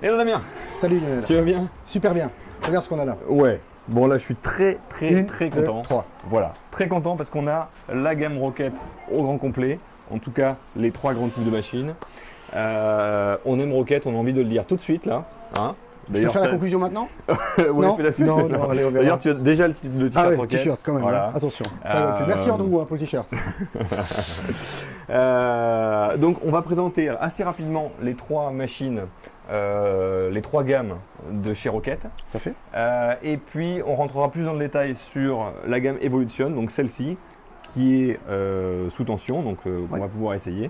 Hello Damien. Salut Lionel. Tu vas bien? Super bien. Regarde ce qu'on a là. Ouais. Bon là je suis très content. 3. Voilà, très content parce qu'on a la gamme Rocket au grand complet. En tout cas les 3 grands types de machines. On aime Rocket, on a envie de le dire tout de suite là. Hein, tu peux faire la conclusion maintenant? Ouais, non, fais la fête. non, allez, on verra. D'ailleurs tu as déjà le t-shirt ah ouais, Rocket. T-shirt quand même, Voilà. hein. Attention. Ça rigole plus. Merci Andrew pour le t-shirt. Donc on va présenter assez rapidement les 3 machines, les 3 gammes de chez Rocket. Tout à fait. Et puis on rentrera plus dans le détail sur la gamme Evolution, donc celle-ci qui est sous tension, donc on va pouvoir essayer.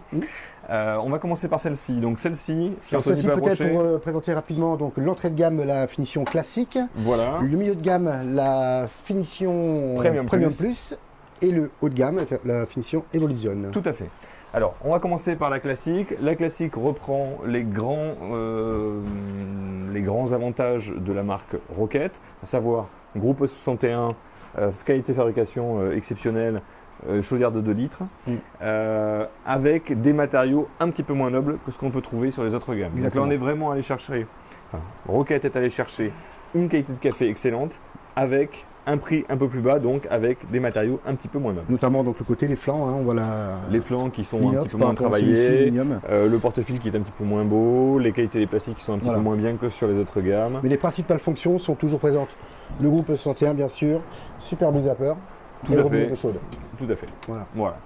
On va commencer par celle-ci. Donc celle-ci, celle-ci peut-être pour présenter rapidement donc l'entrée de gamme, la finition classique. Voilà. Le milieu de gamme, la finition Premium Plus. Et le haut de gamme, la finition Evolution. Tout à fait. Alors, on va commencer par la classique. La classique reprend les grands avantages de la marque Rocket, à savoir groupe 61, qualité de fabrication exceptionnelle, chaudière de 2 litres, avec des matériaux un petit peu moins nobles que ce qu'on peut trouver sur les autres gammes. Exactement. Donc là, on est vraiment allé chercher, Rocket est allé chercher une qualité de café excellente avec un prix un peu plus bas, donc avec des matériaux un petit peu moins nobles. Notamment donc le côté, les flancs, hein, on voit les flancs qui sont inox, un petit peu moins travaillés, le porte-fil qui est un petit peu moins beau, les qualités des plastiques qui sont un petit peu moins bien que sur les autres gammes. Mais les principales fonctions sont toujours présentes. Le groupe 61 bien sûr, super blue zapper, et le robinet d'eau chaude. Tout à fait. Voilà.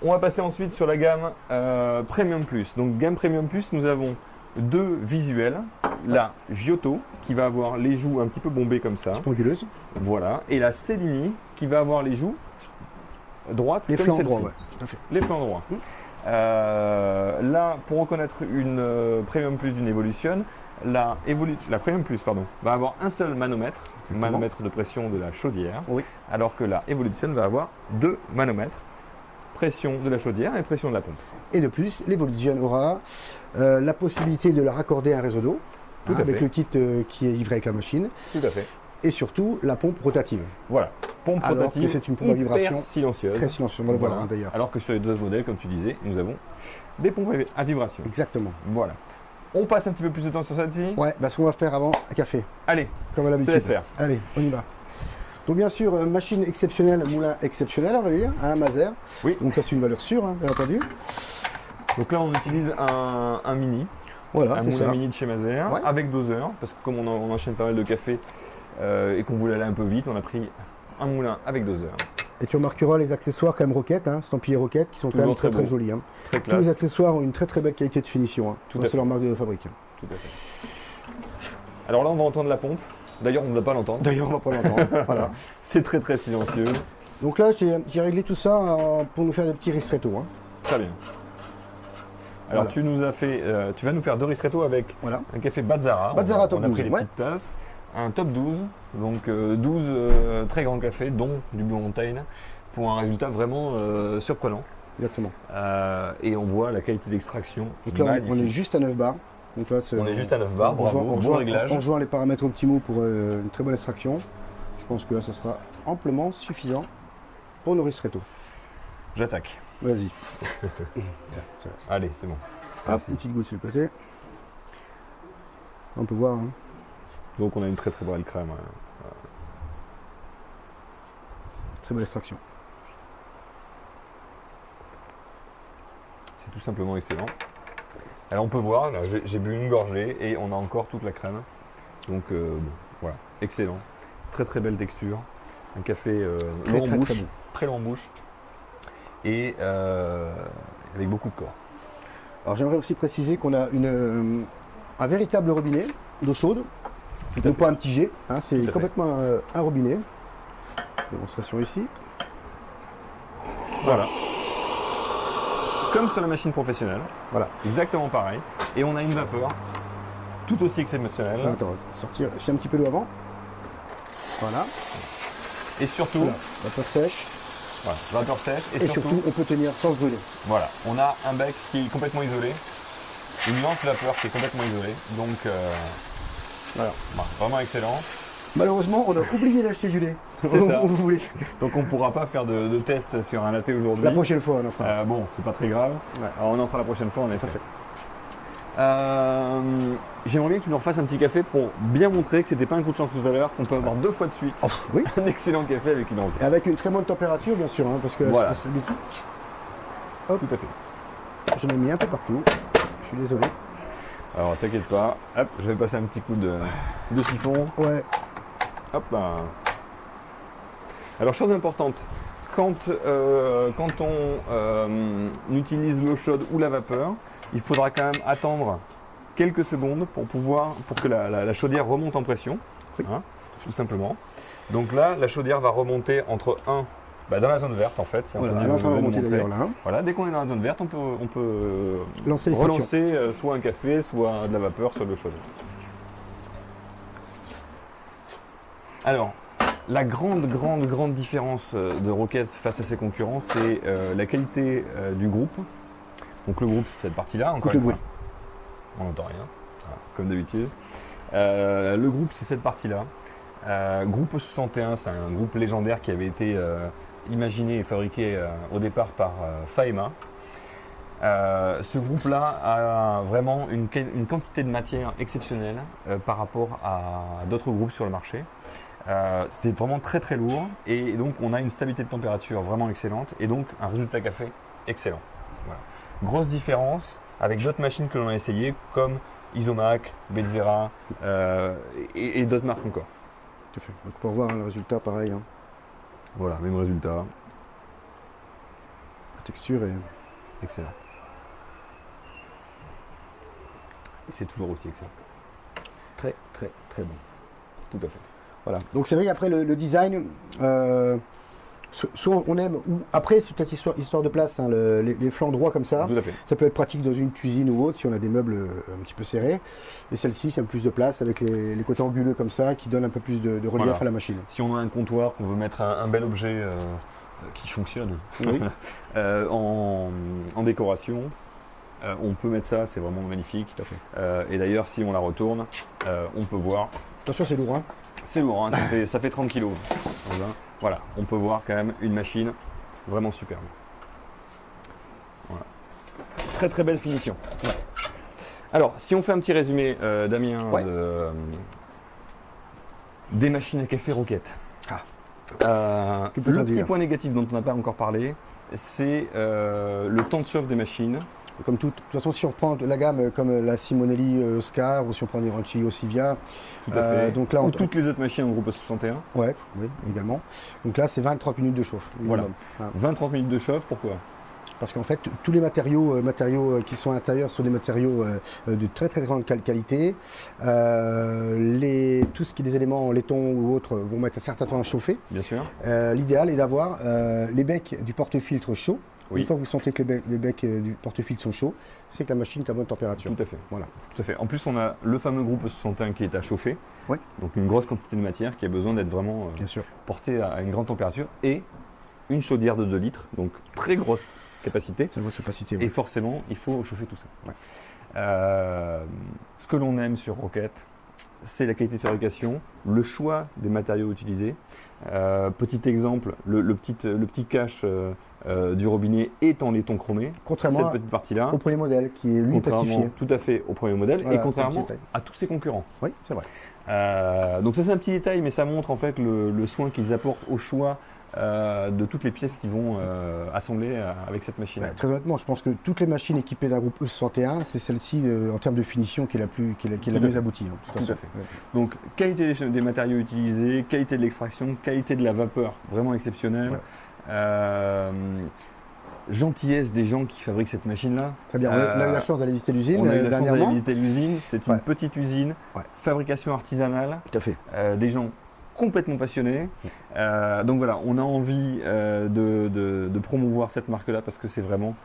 On va passer ensuite sur la gamme Premium Plus. Donc gamme Premium Plus, nous avons 2 visuels. La Giotto qui va avoir les joues un petit peu bombées comme ça. Anguleuse. Voilà. Et la Cellini qui va avoir les joues droites les comme flancs celle-ci. droits, ouais, tout à fait. Les flancs droits. Là, pour reconnaître une Premium Plus d'une Evolution, la Premium Plus va avoir un seul manomètre, manomètre de pression de la chaudière, alors que la Evolution va avoir 2 manomètres, pression de la chaudière et pression de la pompe. Et de plus, l'Evolution aura la possibilité de la raccorder à un réseau d'eau, avec le kit qui est livré avec la machine. Tout à fait. Et surtout, la pompe rotative. Voilà, pompe alors rotative, que c'est une pompe à vibration silencieuse. Très silencieuse, on va le voir d'ailleurs. Alors que sur les 2 modèles, comme tu disais, nous avons des pompes à vibration. Exactement. Voilà. On passe un petit peu plus de temps sur celle-ci. Ouais, ce qu'on va faire avant, un café. Allez, comme à l'habitude. Je te laisse faire. Allez, on y va. Donc bien sûr, machine exceptionnelle, moulin exceptionnel, on va dire, un Mazer. Oui. Donc ça c'est une valeur sûre, bien entendu. Donc là on utilise un mini, voilà, un moulin mini de chez Mazer, avec doseur, parce que comme on enchaîne pas mal de café et qu'on voulait aller un peu vite, on a pris un moulin avec doseur. Et tu remarqueras les accessoires quand même Rocket, estampillés Rocket, qui sont quand même très jolis. Très tous les accessoires ont une très belle qualité de finition. C'est leur marque de fabrique. Tout à fait. Alors là on va entendre la pompe. D'ailleurs, on ne va pas l'entendre. Voilà. C'est très silencieux. Donc là, j'ai réglé tout ça pour nous faire des petits ristretto. Très bien. Alors, tu vas nous faire 2 ristretto avec un café Bazzara. Bazzara Top 12. On a pris les petites tasses. Un top 12, donc 12 très grands cafés, dont du Blue Mountain, pour un résultat vraiment surprenant. Exactement. Et on voit la qualité d'extraction. Donc là, on est juste à 9 bars. Donc là, on est juste à 9 bars, bon réglage. On rejoint les paramètres optimaux pour une très bonne extraction. Je pense que là, ça sera amplement suffisant pour nos ristretto. J'attaque. Vas-y. Allez, c'est bon. Une petite goutte sur le côté. On peut voir. Donc on a une très belle crème. Très belle extraction. C'est tout simplement excellent. Alors on peut voir, là, j'ai bu une gorgée et on a encore toute la crème. Donc voilà, excellent. Très belle texture. Un café long en bouche, très long en bouche. Et avec beaucoup de corps. Alors j'aimerais aussi préciser qu'on a un véritable robinet d'eau chaude. Donc pas un petit jet, c'est complètement un robinet. Démonstration ici. Voilà. Comme sur la machine professionnelle. Voilà. Exactement pareil. Et on a une vapeur tout aussi exceptionnelle. Attends, sortir un petit peu d'eau avant. Voilà. Et surtout, vapeur sèche. Voilà, vapeur sèche. Et surtout, on peut tenir sans se brûler. Voilà, on a un bec qui est complètement isolé. Une lance vapeur qui est complètement isolée. Donc, voilà, vraiment excellent. Malheureusement, on a oublié d'acheter du lait. C'est ça. Donc on ne pourra pas faire de test sur un latte aujourd'hui. La prochaine fois, on en fera. Bon, c'est pas très grave. Alors, on en fera la prochaine fois, en effet. J'aimerais bien que tu nous refasses un petit café pour bien montrer que c'était pas un coup de chance tout à l'heure, qu'on peut avoir 2 fois de suite Oui. un excellent café avec une envie. Et avec une très bonne température, bien sûr, hein, parce que Voilà. la stabilité, Tout à fait. je l'ai mis un peu partout. Je suis désolé. Alors t'inquiète pas, hop, je vais passer un petit coup de siphon. Ouais. Hop là. Alors chose importante, quand on utilise l'eau chaude ou la vapeur, il faudra quand même attendre quelques secondes pour que la chaudière remonte en pression, Oui. hein, tout simplement. Donc là, la chaudière va remonter entre 1, dans la zone verte en fait. Si Voilà, Anthony elle est en train de veut nous remonter montrer. d'ailleurs là. Hein. Voilà, dès qu'on est dans la zone verte, on peut Lancer les sections. relancer soit un café, soit de la vapeur, soit de l'eau chaude. Alors, la grande différence de Rocket face à ses concurrents, c'est la qualité du groupe. Donc le groupe, c'est cette partie-là, encore Écoute une le fois. On n'entend rien, voilà, comme d'habitude. Le groupe, c'est cette partie-là. Groupe 61, c'est un groupe légendaire qui avait été imaginé et fabriqué au départ par Faema. Ce groupe-là a vraiment une quantité de matière exceptionnelle par rapport à d'autres groupes sur le marché. C'était vraiment très lourd et donc on a une stabilité de température vraiment excellente et donc un résultat café excellent. Voilà. Grosse différence avec d'autres machines que l'on a essayées comme Isomac, Betzera et d'autres marques encore. Tout à fait. Donc pour voir le résultat, pareil. Hein. Voilà, même résultat. La texture est Excellent. Et c'est toujours aussi excellent. très bon. Tout à fait. Voilà. Donc c'est vrai qu'après le design, soit on aime, ou après c'est peut-être histoire de place, hein, les flancs droits comme ça. Tout à fait. Ça peut être pratique dans une cuisine ou autre si on a des meubles un petit peu serrés. Et celle-ci, c'est un peu plus de place avec les côtés anguleux comme ça qui donnent un peu plus de relief Voilà. à la machine. Si on a un comptoir, qu'on veut mettre un bel objet qui fonctionne Oui. en décoration, on peut mettre ça, c'est vraiment magnifique. Tout à fait. Et d'ailleurs, si on la retourne, on peut voir. Attention, c'est lourd. Hein. C'est lourd, hein, ça fait 30 kg. Voilà, on peut voir quand même une machine vraiment superbe. Voilà. Très belle finition. Ouais. Alors, si on fait un petit résumé, Damien, Ouais. des machines à café Rocket. Que peut-on Le petit dire point négatif dont on n'a pas encore parlé, c'est le temps de chauffe des machines. Comme de toute façon, si on prend de la gamme comme la Simonelli Oscar ou si on prend des Ranchi Osivia, Tout à fait. donc là, Ou toutes les autres machines en groupe 61. ouais, oui, également. Donc là, c'est 20-30 minutes de chauffe. Voilà. Minimum. 20-30 minutes de chauffe, pourquoi? Parce qu'en fait, tous les matériaux qui sont à l'intérieur sont des matériaux de très grande qualité. Tout ce qui est des éléments en laiton ou autres vont mettre un certain temps à chauffer. Bien sûr. L'idéal est d'avoir les becs du porte-filtre chauds. Oui. Une fois que vous sentez que les becs du porte-filtre sont chauds, c'est que la machine est à bonne température. Tout à fait. Voilà. Tout à fait. En plus, on a le fameux groupe 61 qui est à chauffer. Oui. Donc une grosse quantité de matière qui a besoin d'être vraiment Bien sûr. portée à une grande température et une chaudière de 2 litres, donc très grosse capacité. Ça va se capacité. Et forcément, il faut chauffer tout ça. Ouais. Ce que l'on aime sur Rocket, c'est la qualité de fabrication, le choix des matériaux utilisés. Petit exemple, le petit cache du robinet est en laiton chromé. Contrairement cette petite partie-là. au premier modèle qui est lui Contrairement plastifié. tout à fait au premier modèle Voilà, et contrairement petit détail. à tous ses concurrents. Oui, c'est vrai. Donc ça c'est un petit détail, mais ça montre en fait le soin qu'ils apportent au choix de toutes les pièces qu'ils vont assembler avec cette machine. Très honnêtement, je pense que toutes les machines équipées d'un groupe E61, c'est celle-ci en termes de finition qui est la mieux aboutie. Hein, de toute façon. à fait. Donc qualité des matériaux utilisés, qualité de l'extraction, qualité de la vapeur, vraiment exceptionnelle. Ouais. Gentillesse des gens qui fabriquent cette machine-là. Très bien. On a eu la chance d'aller visiter l'usine On a eu la chance d'aller dernièrement. visiter l'usine. C'est une Ouais. petite usine, Ouais. fabrication artisanale, Tout à fait. des gens complètement passionnés. Donc voilà, on a envie de promouvoir cette marque-là parce que c'est vraiment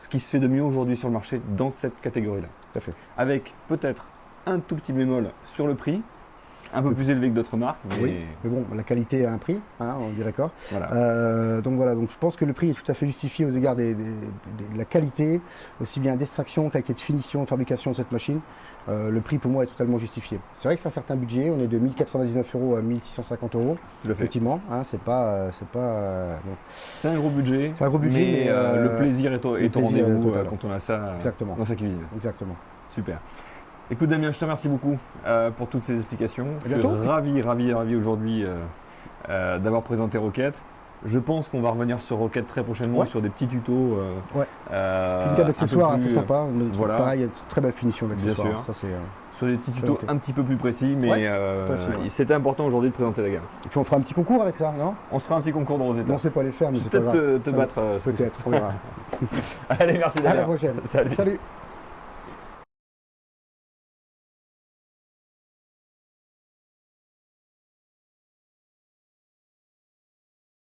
ce qui se fait de mieux aujourd'hui sur le marché dans cette catégorie-là. Tout à fait. Avec peut-être un tout petit bémol sur le prix, un peu plus élevé que d'autres marques. Mais Oui, mais bon, la qualité a un prix, hein, on est d'accord. voilà. Donc voilà, donc je pense que le prix est tout à fait justifié aux égards de la qualité, aussi bien d'extraction, qualité de finition, de fabrication de cette machine. Le prix pour moi est totalement justifié. C'est vrai que c'est un certain budget, on est de 1099 € à 1650 €. Tout à fait. Effectivement, hein, c'est pas bon. C'est un gros budget. C'est un gros budget, mais, le plaisir est au plaisir est rendez-vous total. quand on a ça Exactement. dans sa cuisine. Exactement. Super. Écoute Damien, je te remercie beaucoup pour toutes ces explications. À Je suis bientôt. ravi aujourd'hui d'avoir présenté Rocket. Je pense qu'on va revenir sur Rocket très prochainement, Ouais. sur des petits tutos. Ouais. un Une peu gamme d'accessoires plus, assez sympa. voilà. Pareil, il y a une très belle finition d'accessoires. Bien sûr. Ça, c'est, sur des petits Très tutos noté. un petit peu plus précis, mais Ouais, précis, ouais. c'était important aujourd'hui de présenter la gamme. Et puis on fera un petit concours avec ça, non? On se fera un petit concours de Rosetta. On ne sait pas les faire, mais Je c'est vais pas peut-être grave. te Ça- battre. Peut-être, on verra. Allez, merci À la Damien. prochaine. Salut. Salut.